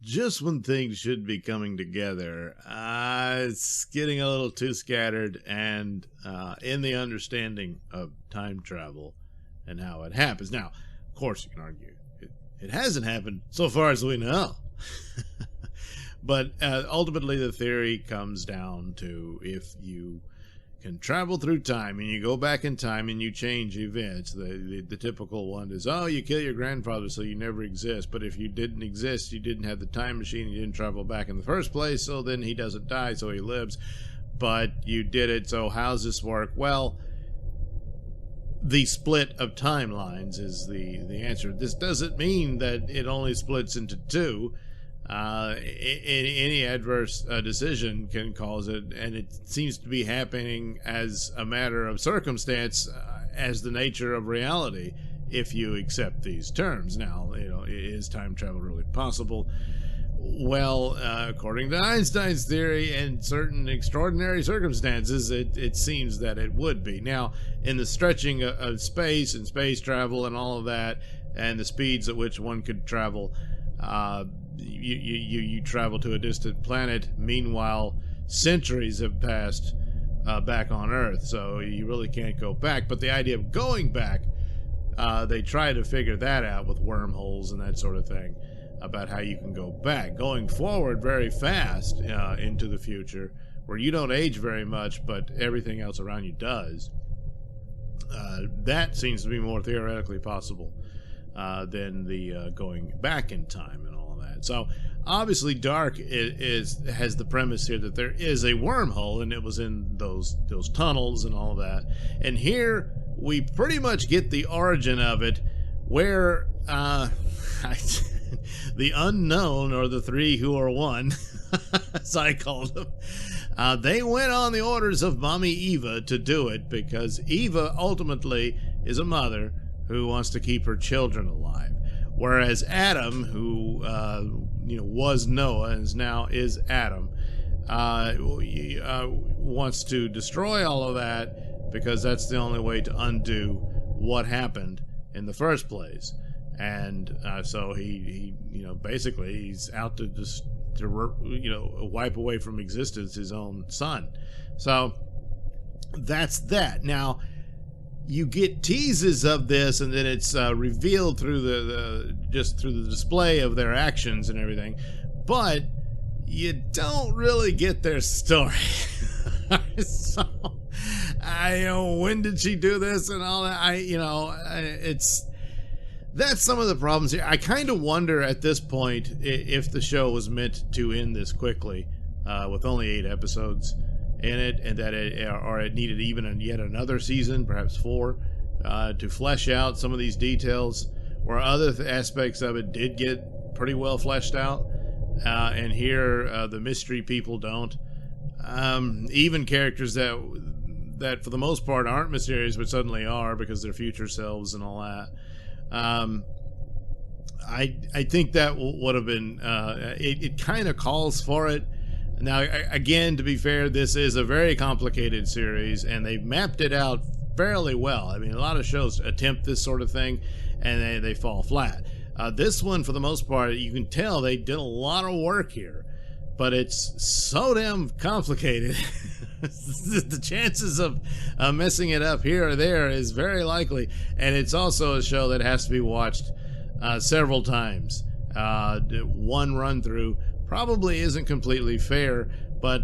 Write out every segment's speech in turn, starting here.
just when things should be coming together, it's getting a little too scattered and in the understanding of time travel and how it happens. Now, of course, you can argue it hasn't happened so far as we know. But ultimately, the theory comes down to if you can travel through time and you go back in time and you change events. The typical one is, oh, you kill your grandfather so you never exist. But if you didn't exist, you didn't have the time machine, you didn't travel back in the first place, so then he doesn't die, so he lives. But you did it, so how's this work? Well, the split of timelines is the answer. This doesn't mean that it only splits into two. Any adverse decision can cause it, and it seems to be happening as a matter of circumstance, as the nature of reality, if you accept these terms. Now, is time travel really possible? Well, according to Einstein's theory and certain extraordinary circumstances, it seems that it would be. Now, in the stretching of space and space travel and all of that, and the speeds at which one could travel, you travel to a distant planet. Meanwhile, centuries have passed back on Earth, so you really can't go back. But the idea of going back, they try to figure that out with wormholes and that sort of thing, about how you can go back. Going forward very fast into the future, where you don't age very much, but everything else around you does. That seems to be more theoretically possible than the going back in time and all that. So obviously Dark has the premise here that there is a wormhole, and it was in those tunnels and all that. And here we pretty much get the origin of it, where the unknown, or the three who are one, as I called them, they went on the orders of Mommy Eva to do it, because Eva ultimately is a mother who wants to keep her children alive, whereas Adam, who was Noah and now is Adam, wants to destroy all of that, because that's the only way to undo what happened in the first place. And so he basically he's out to just wipe away from existence his own son. So that's that. Now, you get teases of this, and then it's revealed through the display of their actions and everything, but you don't really get their story. So, when did she do this and all that? That's some of the problems here. I kind of wonder at this point if the show was meant to end this quickly, with only 8 episodes in it, and that it needed even yet another season, perhaps 4, to flesh out some of these details, where other aspects of it did get pretty well fleshed out, and here the mystery people don't. Even characters that for the most part aren't mysterious but suddenly are because they're future selves and all that. I think that would have been it kind of calls for it. Now, again, to be fair, this is a very complicated series, and they've mapped it out fairly well. I mean, a lot of shows attempt this sort of thing, and they fall flat. This one, for the most part, you can tell they did a lot of work here, but it's so damn complicated. The chances of messing it up here or there is very likely, and it's also a show that has to be watched several times. One run through probably isn't completely fair, but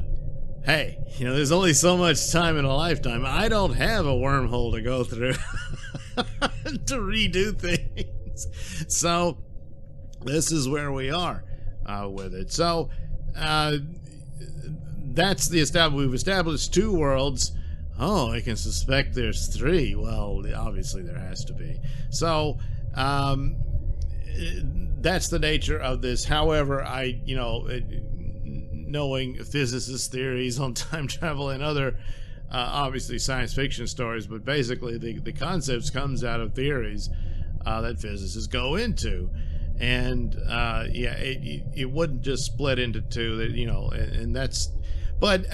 hey, there's only so much time in a lifetime. I don't have a wormhole to go through to redo things, so this is where we are with it. So that's we've established 2 worlds. Oh, I can suspect there's 3. Well, obviously there has to be. So that's the nature of this. However, knowing physicists' theories on time travel and other obviously science fiction stories, but basically the concepts comes out of theories that physicists go into. And it wouldn't just split into 2, and that's, but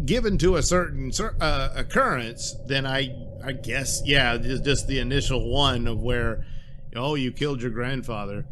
given to a certain occurrence, then I guess, just the initial one of where, you killed your grandfather,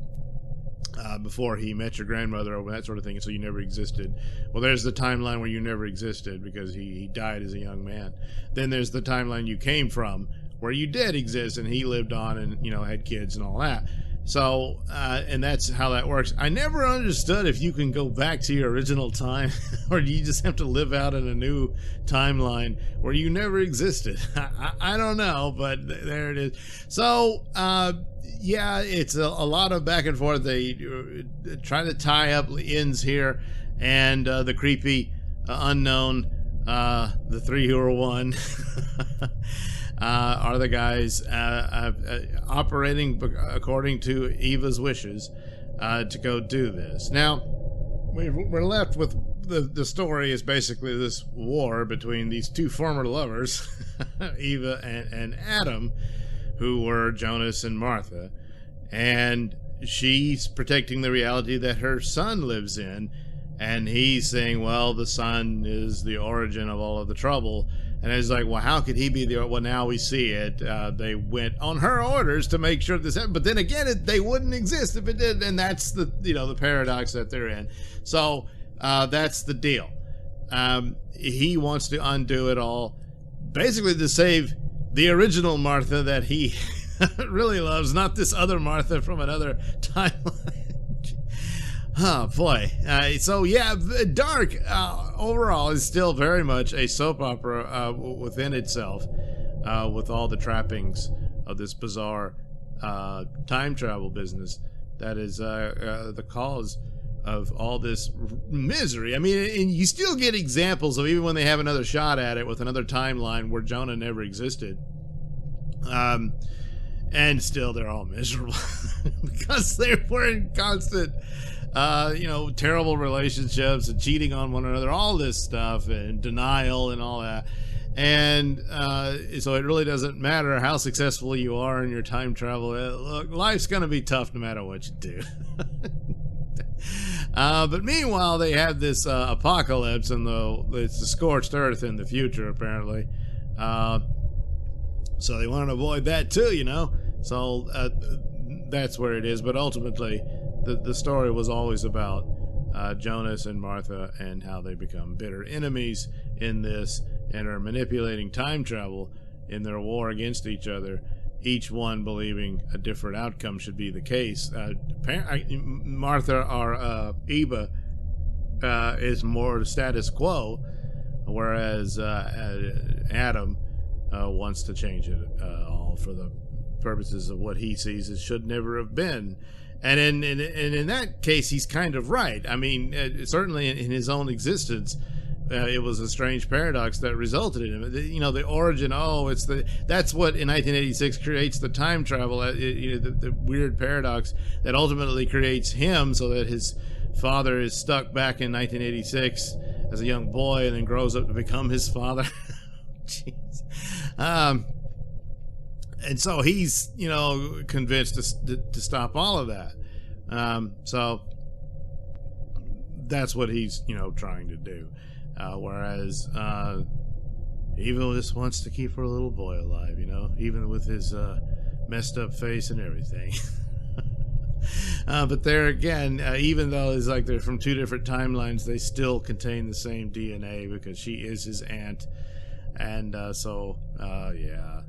before he met your grandmother or that sort of thing, so you never existed. Well, there's the timeline where you never existed because he died as a young man. Then there's the timeline you came from where you did exist and he lived on and, you know, had kids and all that. So, and that's how that works. I never understood if you can go back to your original time or do you just have to live out in a new timeline where you never existed. I don't know, but there it is. So, yeah, it's a lot of back and forth. They try to tie up ends here, and the creepy unknown, the 301 are the guys operating according to Eva's wishes to go do this. Now, we're left with the story is basically this war between these two former lovers, Eva and Adam, who were Jonas and Martha, and she's protecting the reality that her son lives in, and he's saying, well, the son is the origin of all of the trouble. And it's like, well, how could he be the... Well, now we see it. They went on her orders to make sure this happened. But then again, they wouldn't exist if it did. And that's the, you know, the paradox that they're in. So that's the deal. He wants to undo it all, basically to save the original Martha that he really loves, not this other Martha from another timeline. Oh boy. So yeah, Dark overall is still very much a soap opera within itself, with all the trappings of this bizarre time travel business that is the cause of all this misery. I mean, and you still get examples of even when they have another shot at it with another timeline where Jonah never existed. And still they're all miserable because they were in constant you know, terrible relationships and cheating on one another, all this stuff, and denial and all that. And so it really doesn't matter how successful you are in your time travel. Look, life's going to be tough no matter what you do. But meanwhile, they have this apocalypse, and it's the scorched earth in the future, apparently. So they want to avoid that too, you know. So that's where it is. But ultimately, the story was always about Jonas and Martha and how they become bitter enemies in this and are manipulating time travel in their war against each other, each one believing a different outcome should be the case. Martha or Eva is more status quo, whereas Adam wants to change it all for the purposes of what he sees it should never have been. And in that case, he's kind of right. I mean, certainly in his own existence, it was a strange paradox that resulted in him. You know, the origin. Oh, that's what in 1986 creates the time travel. You know, the weird paradox that ultimately creates him, so that his father is stuck back in 1986 as a young boy, and then grows up to become his father. Jeez. And so he's, you know, convinced to stop all of that. So that's what he's, you know, trying to do. Whereas Eva just wants to keep her little boy alive, you know, even with his messed up face and everything. But there again, even though it's like they're from two different timelines, they still contain the same DNA because she is his aunt. And so, yeah.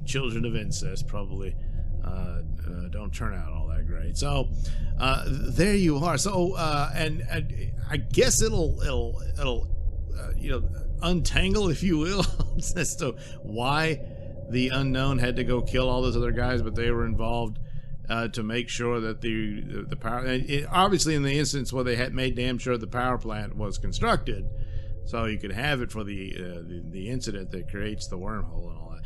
Children of incest probably don't turn out all that great. So there you are. So and I guess it'll you know, untangle, if you will, as to why the unknown had to go kill all those other guys, but they were involved to make sure that the power. Obviously, in the instance where they had made damn sure the power plant was constructed, so you could have it for the incident that creates the wormhole and all that.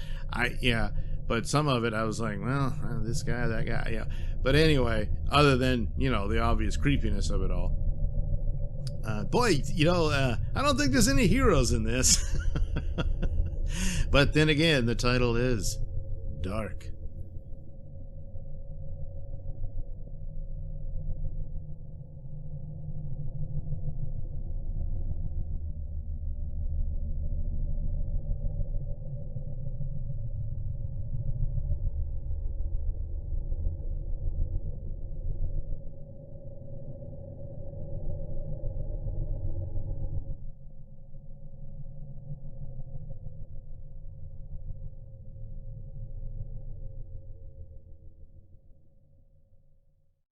Yeah, but some of it I was like, well, this guy, that guy, yeah. But anyway, other than, you know, the obvious creepiness of it all, boy, you know, I don't think there's any heroes in this. But then again, the title is Dark.